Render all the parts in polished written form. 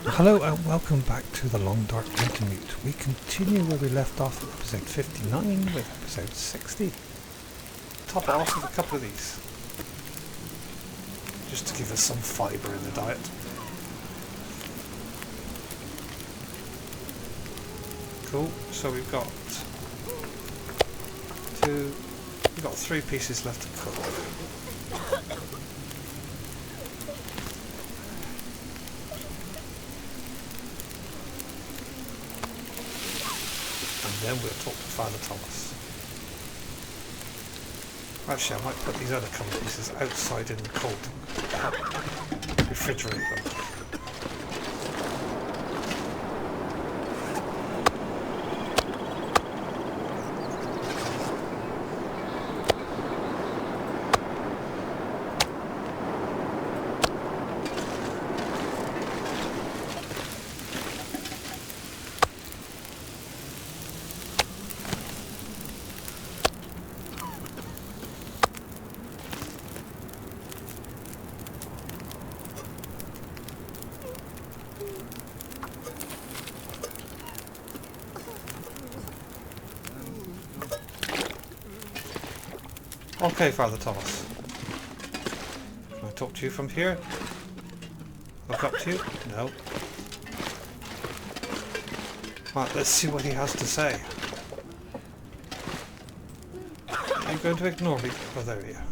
Hello and welcome back to the Long Dark Wintermute. We continue where we left off at episode 59 with episode 60. Top it off with a couple of these, just to give us some fibre in the diet. Cool, so we've got three pieces left to cook. And then we'll talk to Father Thomas. Actually, I might put these other couple of pieces outside in the cold. Refrigerate them. Okay, Father Thomas. Can I talk to you from here? Look up to you? No. Right, let's see what he has to say. Are you going to ignore me? Oh, there we are.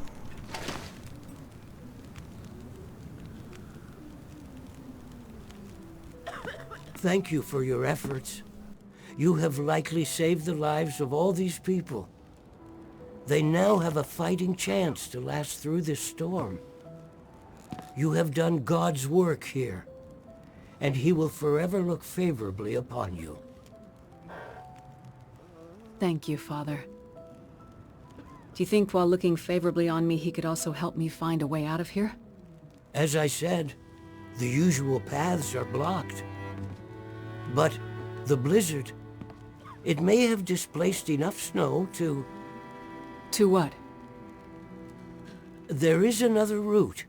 Thank you for your efforts. You have likely saved the lives of all these people. They now have a fighting chance to last through this storm. You have done God's work here, and He will forever look favorably upon you. Thank you, Father. Do you think while looking favorably on me, He could also help me find a way out of here? As I said, the usual paths are blocked. But the blizzard, it may have displaced enough snow to... To what? There is another route.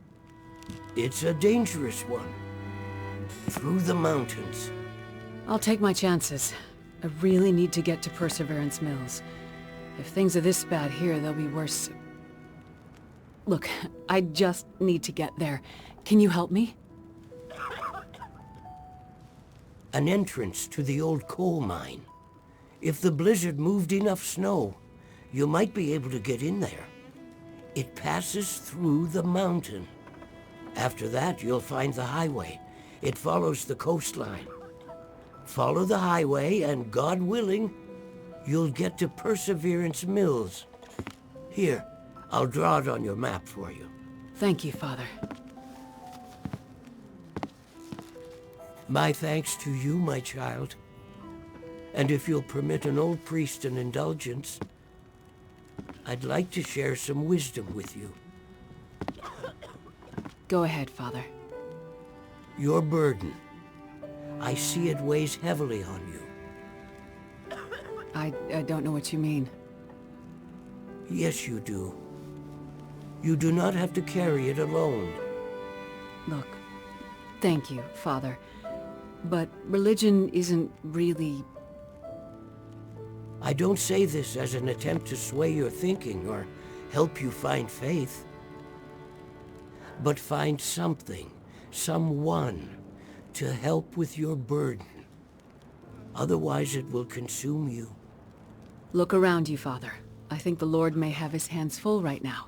It's a dangerous one. Through the mountains. I'll take my chances. I really need to get to Perseverance Mills. If things are this bad here, they'll be worse. Look, I just need to get there. Can you help me? An entrance to the old coal mine. If the blizzard moved enough snow, you might be able to get in there. It passes through the mountain. After that, you'll find the highway. It follows the coastline. Follow the highway, and God willing, you'll get to Perseverance Mills. Here, I'll draw it on your map for you. Thank you, Father. My thanks to you, my child. And if you'll permit an old priest an indulgence, I'd like to share some wisdom with you. Go ahead, Father. Your burden. I see it weighs heavily on you. I don't know what you mean. Yes, you do. You do not have to carry it alone. Look, thank you, Father. But religion isn't really... I don't say this as an attempt to sway your thinking or help you find faith. But find something, someone, to help with your burden. Otherwise it will consume you. Look around you, Father. I think the Lord may have His hands full right now.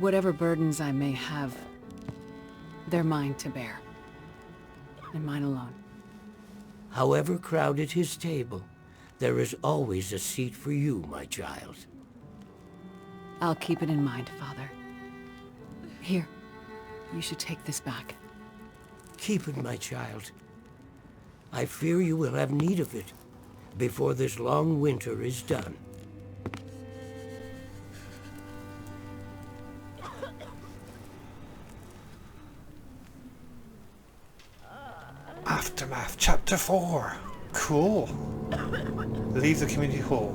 Whatever burdens I may have, they're mine to bear. And mine alone. However crowded His table, there is always a seat for you, my child. I'll keep it in mind, Father. Here, you should take this back. Keep it, my child. I fear you will have need of it before this long winter is done. Aftermath, Chapter 4. Cool. Leave the community hall.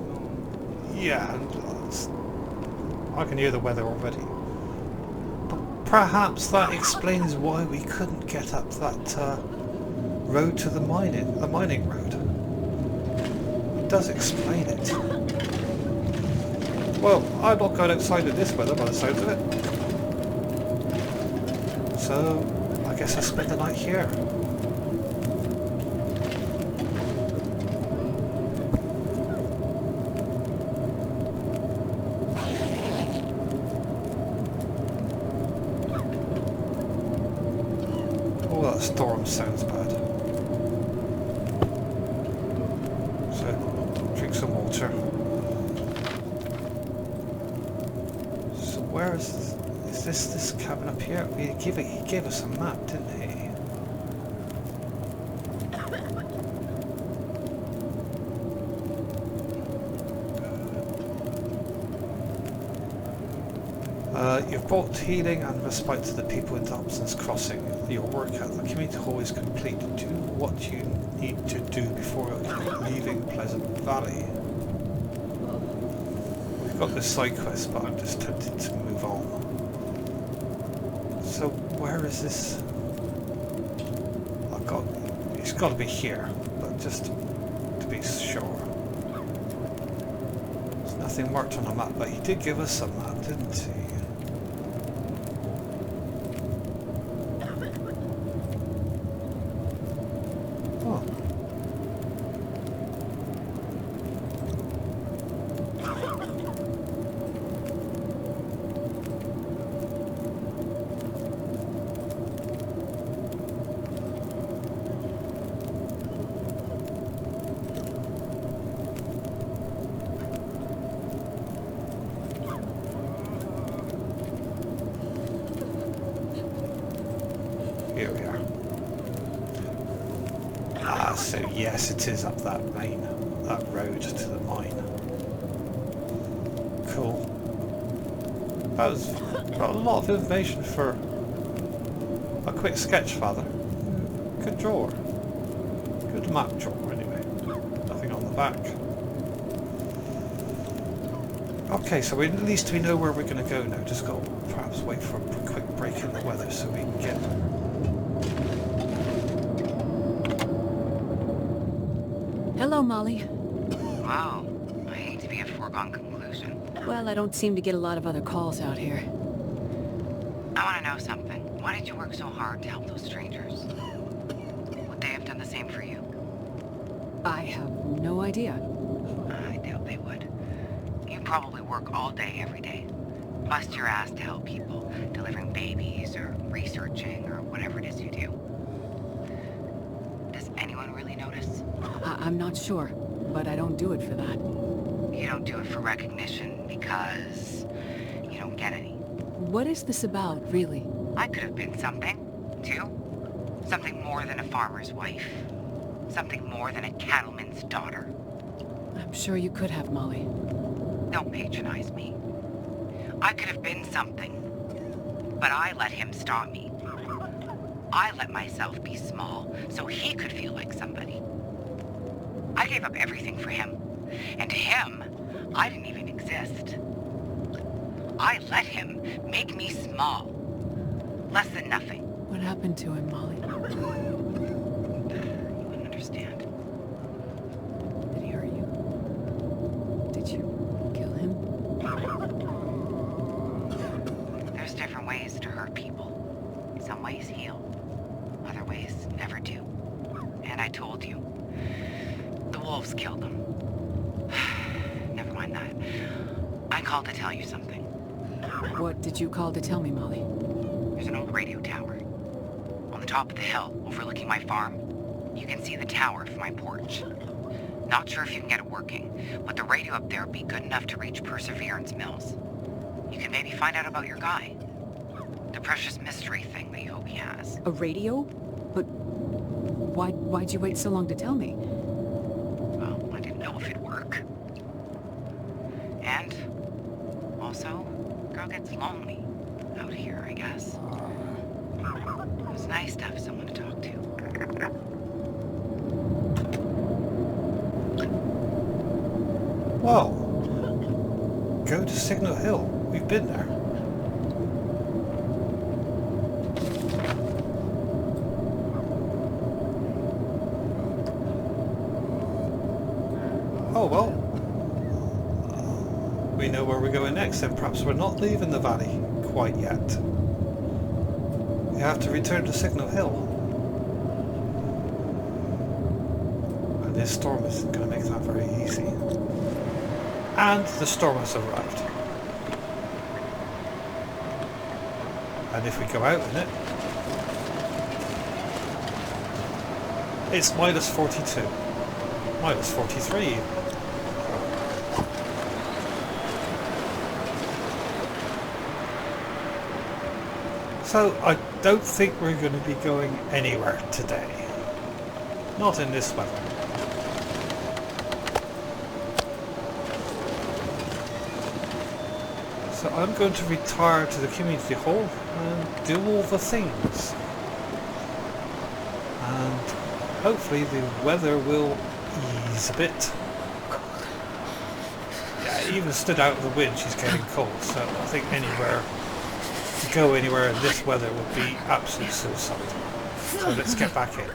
Yeah, I can hear the weather already. But Perhaps that explains why we couldn't get up that road to the mining road. It does explain it. Well, I'm not going outside in this weather by the sounds of it. So, I guess I'll spend the night here. Oh, that storm sounds bad. So, drink some water. So where is this cabin up here? He gave us a map, didn't he? You've brought healing and respite to the people in Dobson's Crossing. Your work at the community hall is complete. Do what you need to do before leaving Pleasant Valley. We've got this side quest, but I'm just tempted to move on. So where is this? It's got to be here, but just to be sure. There's nothing marked on the map, but he did give us a map, didn't he? Here we are. Ah, so yes, it is up that road to the mine. Cool. That was got a lot of information for a quick sketch, Father. Good drawer. Good map drawer, anyway. Nothing on the back. Okay, so at least we know where we're going to go now. Just got to perhaps wait for a quick break in the weather so we can get... Hello, Molly. Wow. I hate to be a foregone conclusion. Well, I don't seem to get a lot of other calls out here. I want to know something. Why did you work so hard to help those strangers? Would they have done the same for you? I have no idea. I doubt they would. You probably work all day, every day. Bust your ass to help people, delivering babies or researching or whatever it is you do. Does anyone really notice? I'm not sure, but I don't do it for that. You don't do it for recognition because you don't get any. What is this about, really? I could have been something, too. Something more than a farmer's wife. Something more than a cattleman's daughter. I'm sure you could have, Molly. Don't patronize me. I could have been something, but I let him stop me. I let myself be small so he could feel like somebody. I gave up everything for him, and to him, I didn't even exist. I let him make me small. Less than nothing. What happened to him, Molly? You wouldn't understand. Did he hurt you? Did you kill him? There's different ways to hurt people. Some ways heal. Other ways never do. And I told you. The wolves killed him. Never mind that. I called to tell you something. What did you call to tell me, Molly? There's an old radio tower. On the top of the hill, overlooking my farm. You can see the tower from my porch. Not sure if you can get it working, but the radio up there would be good enough to reach Perseverance Mills. You can maybe find out about your guy. The precious mystery thing that you hope he has. A radio? But why'd you wait so long to tell me? Well, I didn't know if it'd work. And, also, girl gets lonely out here, I guess. It was nice to have someone to talk to. Well, go to Signal Hill. We've been there. next, then perhaps we're not leaving the valley quite yet. We have to return to Signal Hill. And this storm isn't going to make that very easy. And the storm has arrived. And if we go out in it, it's minus 42. Minus 43. So I don't think we're going to be going anywhere today. Not in this weather. So I'm going to retire to the community hall and do all the things. And hopefully the weather will ease a bit. Yeah, it even stood out of the wind, she's getting cold, so I think to go anywhere in this weather would be absolute suicide. So let's get back in.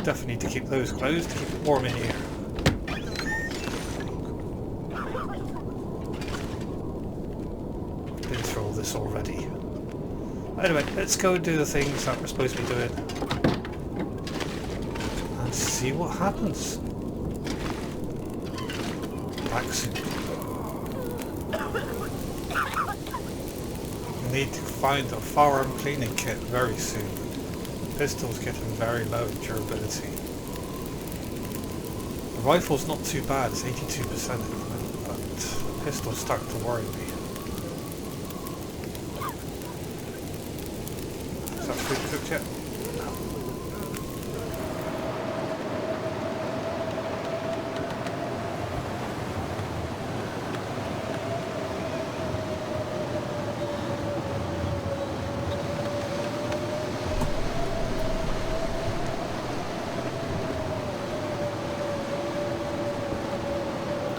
Definitely need to keep those closed to keep it warm in here. Been through all this already. Anyway, let's go and do the things that we're supposed to be doing. And see what happens. Back soon. Need to find a firearm cleaning kit very soon. Pistol's getting very low in durability. The rifle's not too bad, it's 82% at the moment, but the pistol's starting to worry me. Is that food cooked yet? No.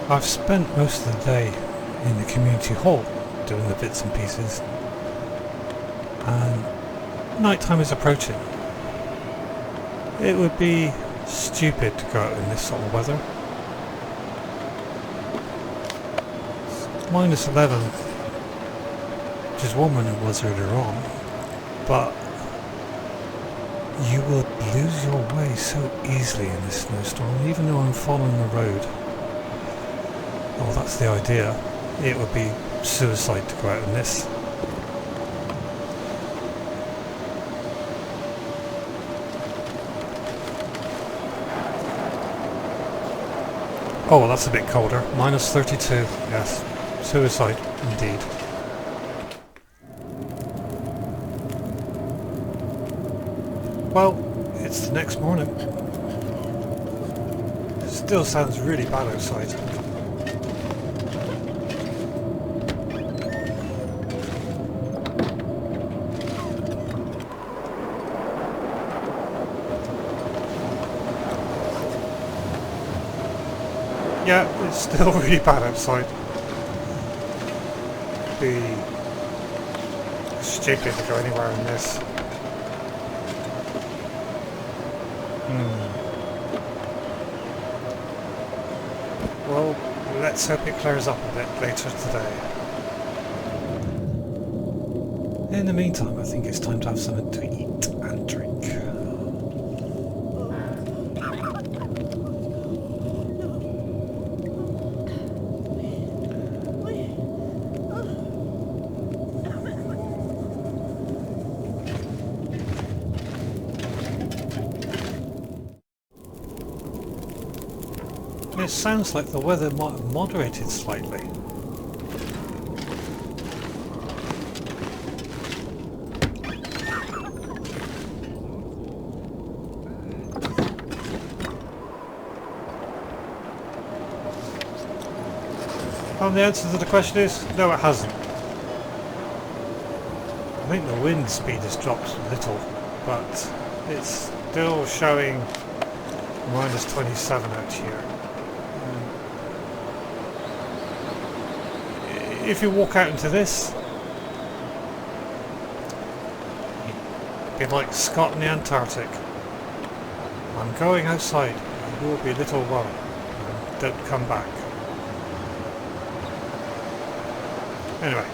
I've spent most of the day in the community hall doing the bits and pieces, and night time is approaching. It would be stupid to go out in this sort of weather. It's minus 11, which is warmer than it was earlier on, but you would lose your way so easily in this snowstorm, even though I'm following the road. Well, that's the idea. It would be suicide to go out in this. Oh, well, that's a bit colder. Minus 32. Yes. Suicide, indeed. Well, it's the next morning. It still sounds really bad outside. Yeah, it's still really bad outside. It'd be stupid to go anywhere in this. Well, let's hope it clears up a bit later today. In the meantime, I think it's time to have something to eat and drink. It sounds like the weather might have moderated slightly. And the answer to the question is, no, it hasn't. I think the wind speed has dropped a little, but it's still showing minus 27 out here. If you walk out into this, it'd be like Scott in the Antarctic. I'm going outside. You will be a little worried. Don't come back. Anyway.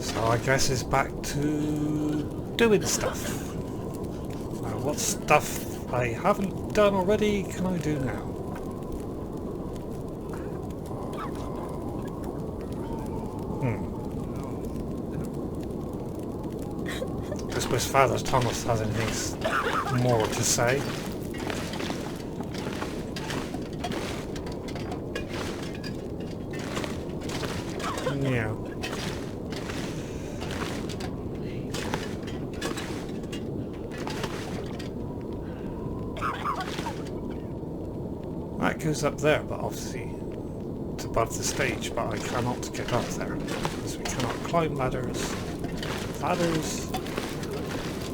So I guess it's back to doing stuff. Now what stuff I haven't done already can I do now? I suppose Father Thomas has anything more to say. Yeah. That goes up there, but obviously it's above the stage, but I cannot get up there because we cannot climb ladders. Ladders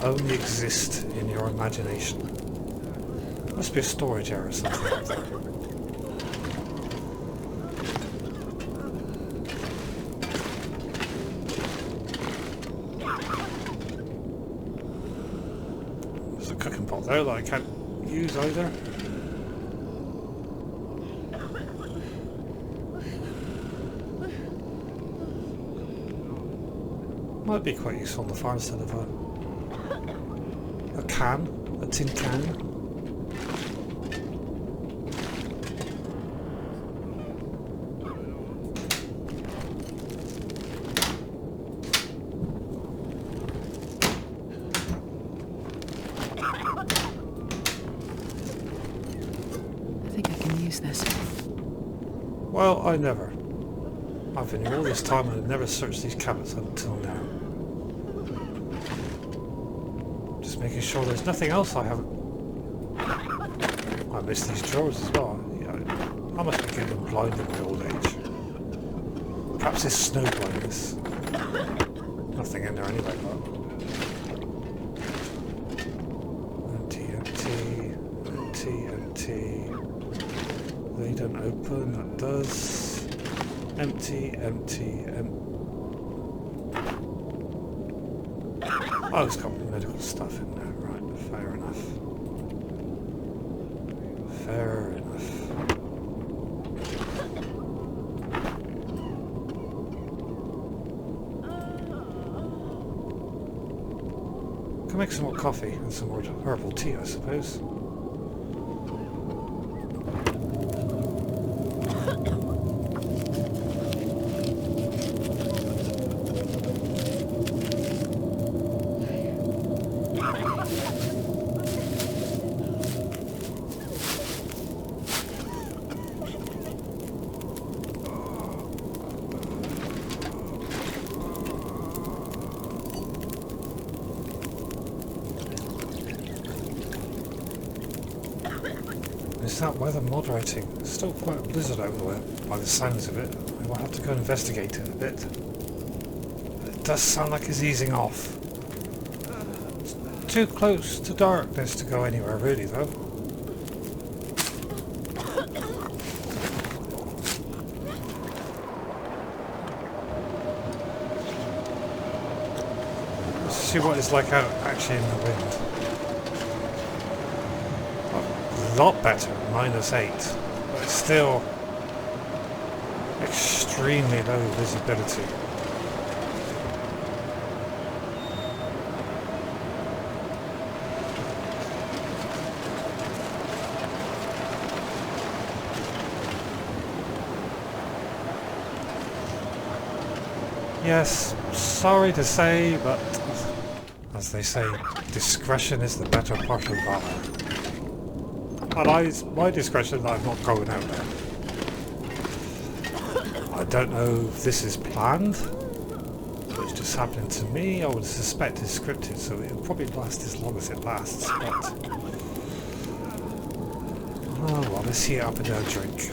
only exist in your imagination. Must be a storage area or something up there. There's a cooking pot there that I can't use either. Might be quite useful on the farm instead of a can, a tin can. I think I can use this. Well, I never. I've been here all this time and I've never searched these cabinets until now. Just making sure there's nothing else I haven't... I missed these drawers as well. Yeah, I must be getting blind in my old age. Perhaps it's snow blindness. Nothing in there anyway, but... Empty. They don't open, that does. Empty. Oh, it's got medical stuff in there, right, fair enough. Can make some more coffee and some more herbal tea, I suppose. Is that weather moderating? It's still quite a blizzard over there, by the sounds of it. I will have to go investigate it a bit. It does sound like it's easing off. It's too close to darkness to go anywhere really, though. Let's see what it's like out actually in the wind. A lot better, -8, but it's still extremely low visibility. Yes, sorry to say, but as they say, discretion is the better part of valor. And my discretion that I'm not going out there. I don't know if this is planned, or it's just happening to me. I would suspect it's scripted, so it'll probably last as long as it lasts, but... Oh well, let's heat up and have a drink.